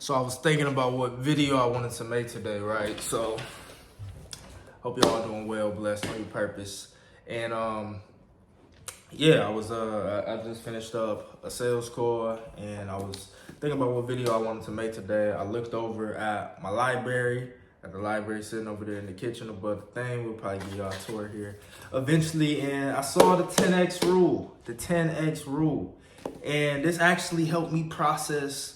So I was thinking about what video I wanted to make today, right? So hope y'all doing well, blessed on your purpose. And yeah, I just finished up a sales call and I was thinking about what video I wanted to make today. I looked over at my library, at the library sitting over there in the kitchen above the thing. We'll probably give y'all a tour here eventually. And I saw the 10X rule, the 10X rule. And this actually helped me process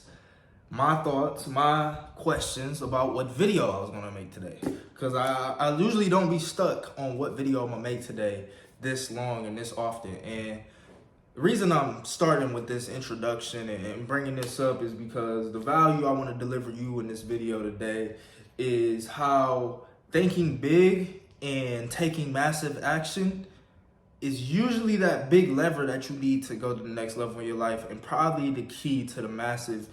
my thoughts, my questions about what video I was gonna make today. Cause I usually don't be stuck on what video I'm gonna make today this long and this often. And the reason I'm starting with this introduction and bringing this up is because the value I wanna deliver you in this video today is how thinking big and taking massive action is usually that big lever that you need to go to the next level in your life, and probably the key to the massive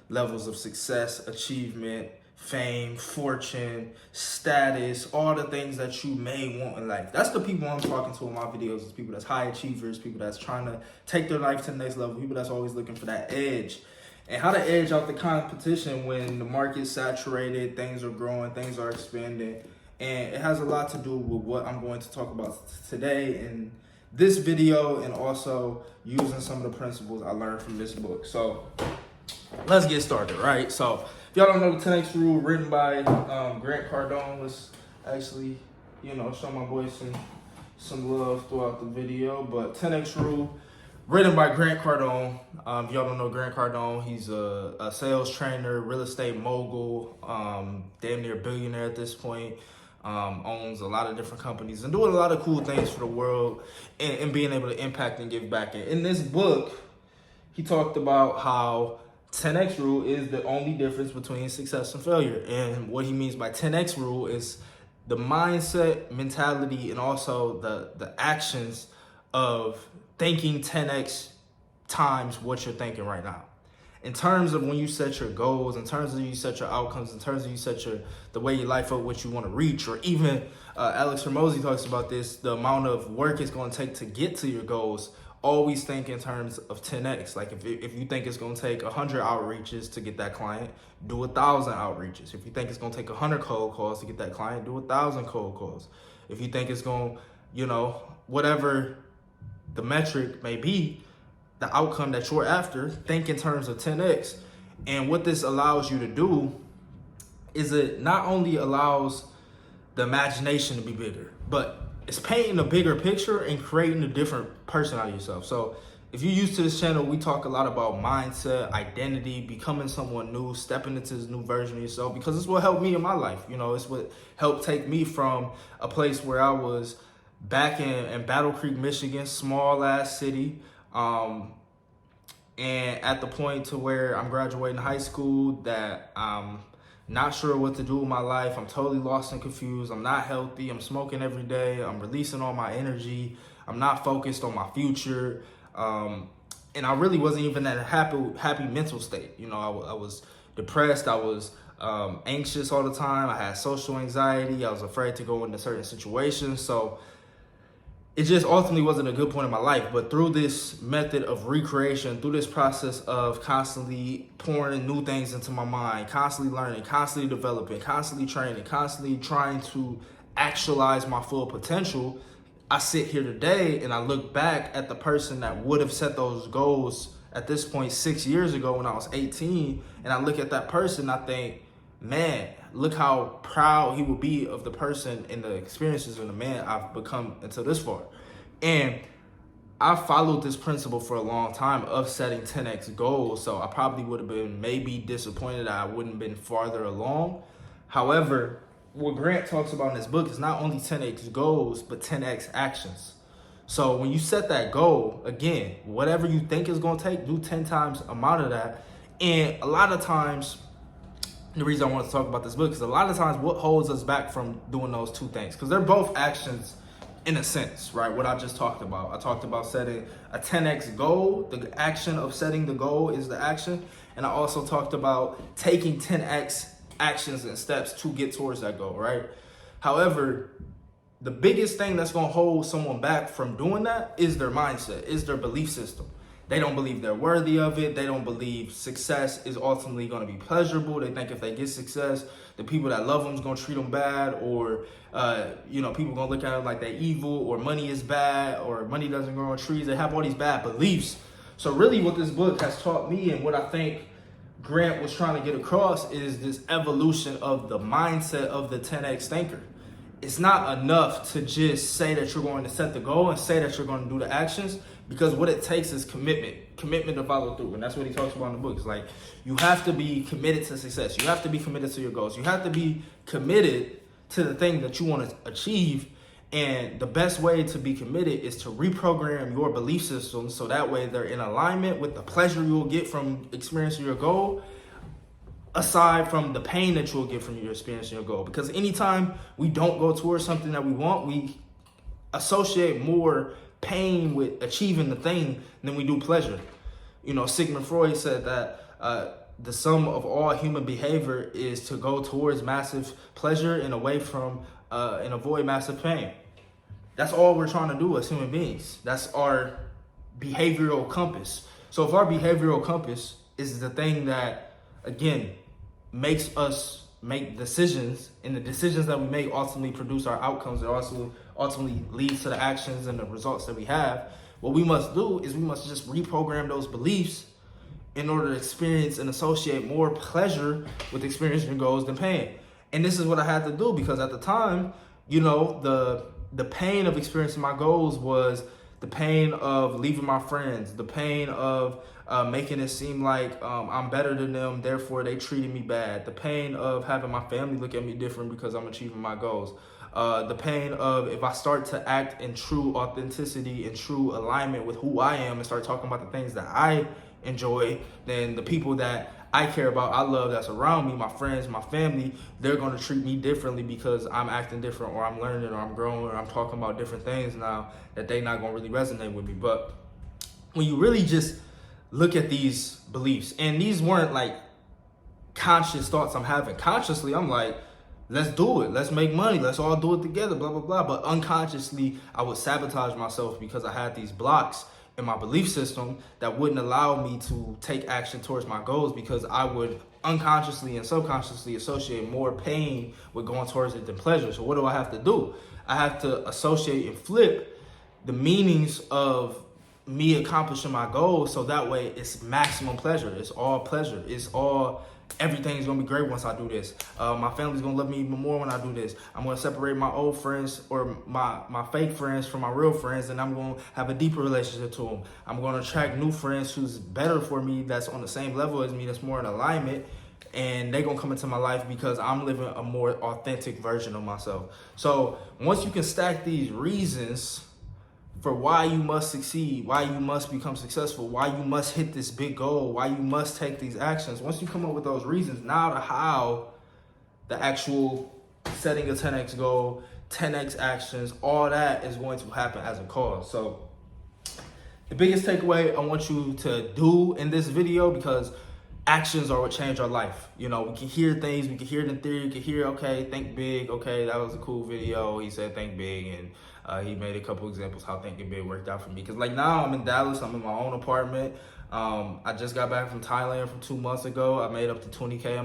levels of success, achievement, fame, fortune, status, all the things that you may want in life. That's the people I'm talking to in my videos, is people that's high achievers, people that's trying to take their life to the next level, people that's always looking for that edge. And how to edge out the competition when the market's saturated, things are growing, things are expanding. And it has a lot to do with what I'm going to talk about today in this video, and also using some of the principles I learned from this book. So let's get started, right? So if y'all don't know, the 10X rule, written by Grant Cardone, was actually, show my boy some love throughout the video. But 10X rule, written by Grant Cardone. If y'all don't know Grant Cardone, he's a sales trainer, real estate mogul, damn near billionaire at this point. Owns a lot of different companies and doing a lot of cool things for the world, and being able to impact and give back. In this book, he talked about how 10X rule is the only difference between success and failure. And what he means by 10X rule is the mindset, mentality, and also the actions of thinking 10X times what you're thinking right now. In terms of when you set your goals, in terms of you set your outcomes, in terms of you set the way your life up, what you want to reach, or even Alex Hormozi talks about this, the amount of work it's going to take to get to your goals. Always think in terms of 10X. Like if you think it's going to take 100 outreaches to get that client, do 1,000 outreaches. If you think it's going to take 100 cold calls to get that client, do 1,000 cold calls. If you think it's going to, whatever the metric may be, the outcome that you're after, think in terms of 10X. And what this allows you to do is it not only allows the imagination to be bigger, but it's painting a bigger picture and creating a different person out of yourself. So if you're used to this channel, we talk a lot about mindset, identity, becoming someone new, stepping into this new version of yourself, because it's what helped me in my life. It's what helped take me from a place where I was back in Battle Creek, Michigan, small ass city, and at the point to where I'm graduating high school, that I'm not sure what to do with my life. I'm totally lost and confused. I'm not healthy. I'm smoking every day. I'm releasing all my energy. I'm not focused on my future. And I really wasn't even in a happy mental state. I was depressed. I was anxious all the time. I had social anxiety. I was afraid to go into certain situations. So it just ultimately wasn't a good point in my life. But through this method of recreation, through this process of constantly pouring new things into my mind, constantly learning, constantly developing, constantly training, constantly trying to actualize my full potential, I sit here today and I look back at the person that would have set those goals at this point 6 years ago when I was 18. And I look at that person and I think, man, look how proud he would be of the person and the experiences and the man I've become until this far. And I followed this principle for a long time of setting 10X goals. So I probably would have been maybe disappointed that I wouldn't have been farther along. However, what Grant talks about in this book is not only 10X goals, but 10X actions. So when you set that goal, again, whatever you think is going to take, do 10 times amount of that. And a lot of times, the reason I want to talk about this book is a lot of times what holds us back from doing those two things, because they're both actions in a sense, right? What I just talked about. I talked about setting a 10X goal. The action of setting the goal is the action. And I also talked about taking 10X actions and steps to get towards that goal, right? However, the biggest thing that's going to hold someone back from doing that is their mindset, is their belief system. They don't believe they're worthy of it. They don't believe success is ultimately going to be pleasurable. They think if they get success, the people that love them is going to treat them bad, or people going to look at them like they're evil, or money is bad, or money doesn't grow on trees. They have all these bad beliefs. So really what this book has taught me, and what I think Grant was trying to get across, is this evolution of the mindset of the 10X thinker. It's not enough to just say that you're going to set the goal and say that you're going to do the actions, because what it takes is commitment to follow through. And that's what he talks about in the book. It's like, you have to be committed to success. You have to be committed to your goals. You have to be committed to the thing that you want to achieve. And the best way to be committed is to reprogram your belief system, so that way they're in alignment with the pleasure you'll get from experiencing your goal, aside from the pain that you'll get from your experiencing your goal. Because anytime we don't go towards something that we want, we associate more pain with achieving the thing than we do pleasure. Sigmund Freud said that the sum of all human behavior is to go towards massive pleasure and away from and avoid massive pain. That's all we're trying to do as human beings. That's our behavioral compass. So if our behavioral compass is the thing that, again, makes us make decisions, and the decisions that we make ultimately produce our outcomes, that also ultimately leads to the actions and the results that we have, what we must do is we must just reprogram those beliefs in order to experience and associate more pleasure with experiencing your goals than pain. And this is what I had to do, because at the time, the pain of experiencing my goals was the pain of leaving my friends, the pain of making it seem like I'm better than them, therefore they treated me bad, the pain of having my family look at me different because I'm achieving my goals, the pain of if I start to act in true authenticity and true alignment with who I am and start talking about the things that I enjoy, then the people that I care about, I love, that's around me, my friends, my family, they're going to treat me differently because I'm acting different, or I'm learning, or I'm growing, or I'm talking about different things now that they not going to really resonate with me. But when you really just look at these beliefs, and these weren't like conscious thoughts I'm having. Consciously, I'm like, let's do it. Let's make money. Let's all do it together, blah, blah, blah. But unconsciously, I would sabotage myself because I had these blocks in my belief system that wouldn't allow me to take action towards my goals, because I would unconsciously and subconsciously associate more pain with going towards it than pleasure. So what do I have to do? I have to associate and flip the meanings of me accomplishing my goals, so that way it's maximum pleasure. It's all pleasure. Everything's gonna be great once I do this. My family's gonna love me even more when I do this. I'm gonna separate my old friends, or my fake friends, from my real friends, and I'm gonna have a deeper relationship to them. I'm gonna attract new friends who's better for me, that's on the same level as me, that's more in alignment, and they're gonna come into my life because I'm living a more authentic version of myself. So once you can stack these reasons for why you must succeed, why you must become successful, why you must hit this big goal, why you must take these actions. Once you come up with those reasons, now the how, the actual setting a 10X goal, 10X actions, all that is going to happen as a cause. So the biggest takeaway I want you to do in this video, because actions are what change our life. We can hear things, we can hear it in theory, we can hear, okay, think big, okay, that was a cool video, he said think big, and he made a couple examples how thinking big worked out for me. Because like now I'm in Dallas, I'm in my own apartment. I just got back from Thailand from 2 months ago. I made up to $20K a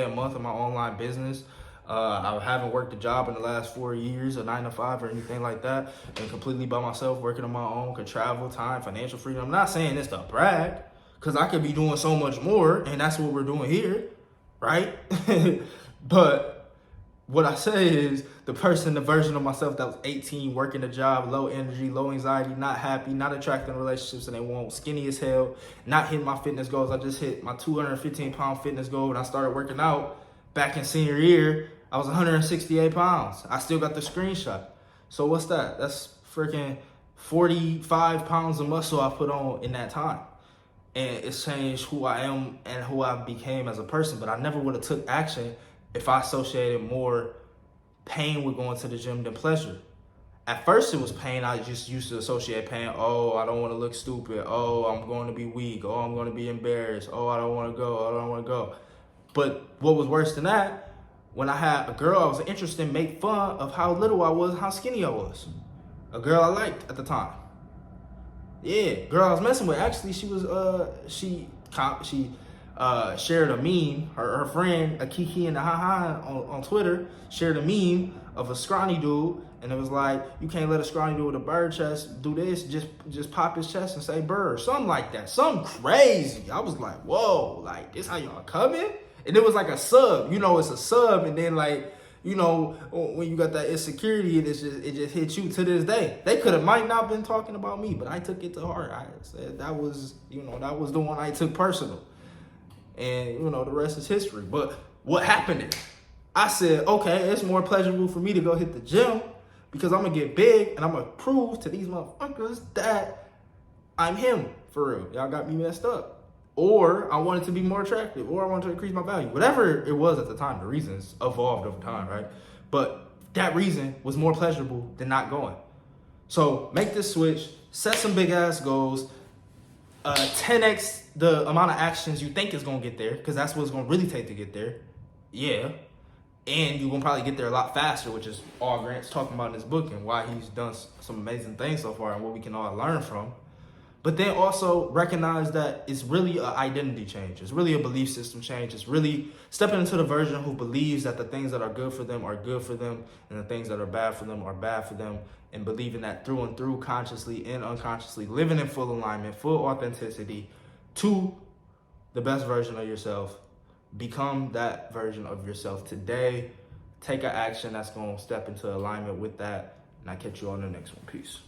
month in my online business. I haven't worked a job in the last 4 years, a 9-to-5 or anything like that, and completely by myself, working on my own, could travel, time, financial freedom. I'm not saying this to brag, because I could be doing so much more, and that's what we're doing here, right? But what I say is, the version of myself that was 18, working a job, low energy, low anxiety, not happy, not attracting relationships and they won't, skinny as hell, not hitting my fitness goals. I just hit my 215-pound fitness goal when I started working out back in senior year. I was 168 pounds. I still got the screenshot. So what's that? That's freaking 45 pounds of muscle I put on in that time. And it's changed who I am and who I became as a person. But I never would have took action if I associated more pain with going to the gym than pleasure. At first it was pain. I just used to associate pain. Oh, I don't want to look stupid. Oh, I'm going to be weak. Oh, I'm going to be embarrassed. Oh, I don't want to go. I don't want to go. But what was worse than that, when I had a girl I was interested in, make fun of how little I was, how skinny I was. A girl I liked at the time. Yeah, girl I was messing with. Actually, she was she shared a meme. Her friend Akiki and the Ha on Twitter shared a meme of a scrawny dude, and it was like, you can't let a scrawny dude with a bird chest do this. Just pop his chest and say bird, something like that, something crazy. I was like, whoa, like this how y'all coming? And it was like a sub. You know, it's a sub, and then like, you know, when you got that insecurity, and it just hits you to this day. They might not been talking about me, but I took it to heart. I said that was, you know, that was the one I took personal. And, you know, the rest is history. But what happened is, I said, okay, it's more pleasurable for me to go hit the gym because I'm going to get big and I'm going to prove to these motherfuckers that I'm him for real. Y'all got me messed up. Or I wanted to be more attractive, or I wanted to increase my value. Whatever it was at the time, the reasons evolved over time, right? But that reason was more pleasurable than not going. So make this switch, set some big ass goals, 10x the amount of actions you think is gonna get there, because that's what it's gonna really take to get there. Yeah. And you're gonna probably get there a lot faster, which is all Grant's talking about in his book and why he's done some amazing things so far and what we can all learn from. But then also recognize that it's really an identity change. It's really a belief system change. It's really stepping into the version who believes that the things that are good for them are good for them, and the things that are bad for them are bad for them, and believing that through and through, consciously and unconsciously, living in full alignment, full authenticity to the best version of yourself. Become that version of yourself today. Take an action that's going to step into alignment with that. And I'll catch you on the next one. Peace.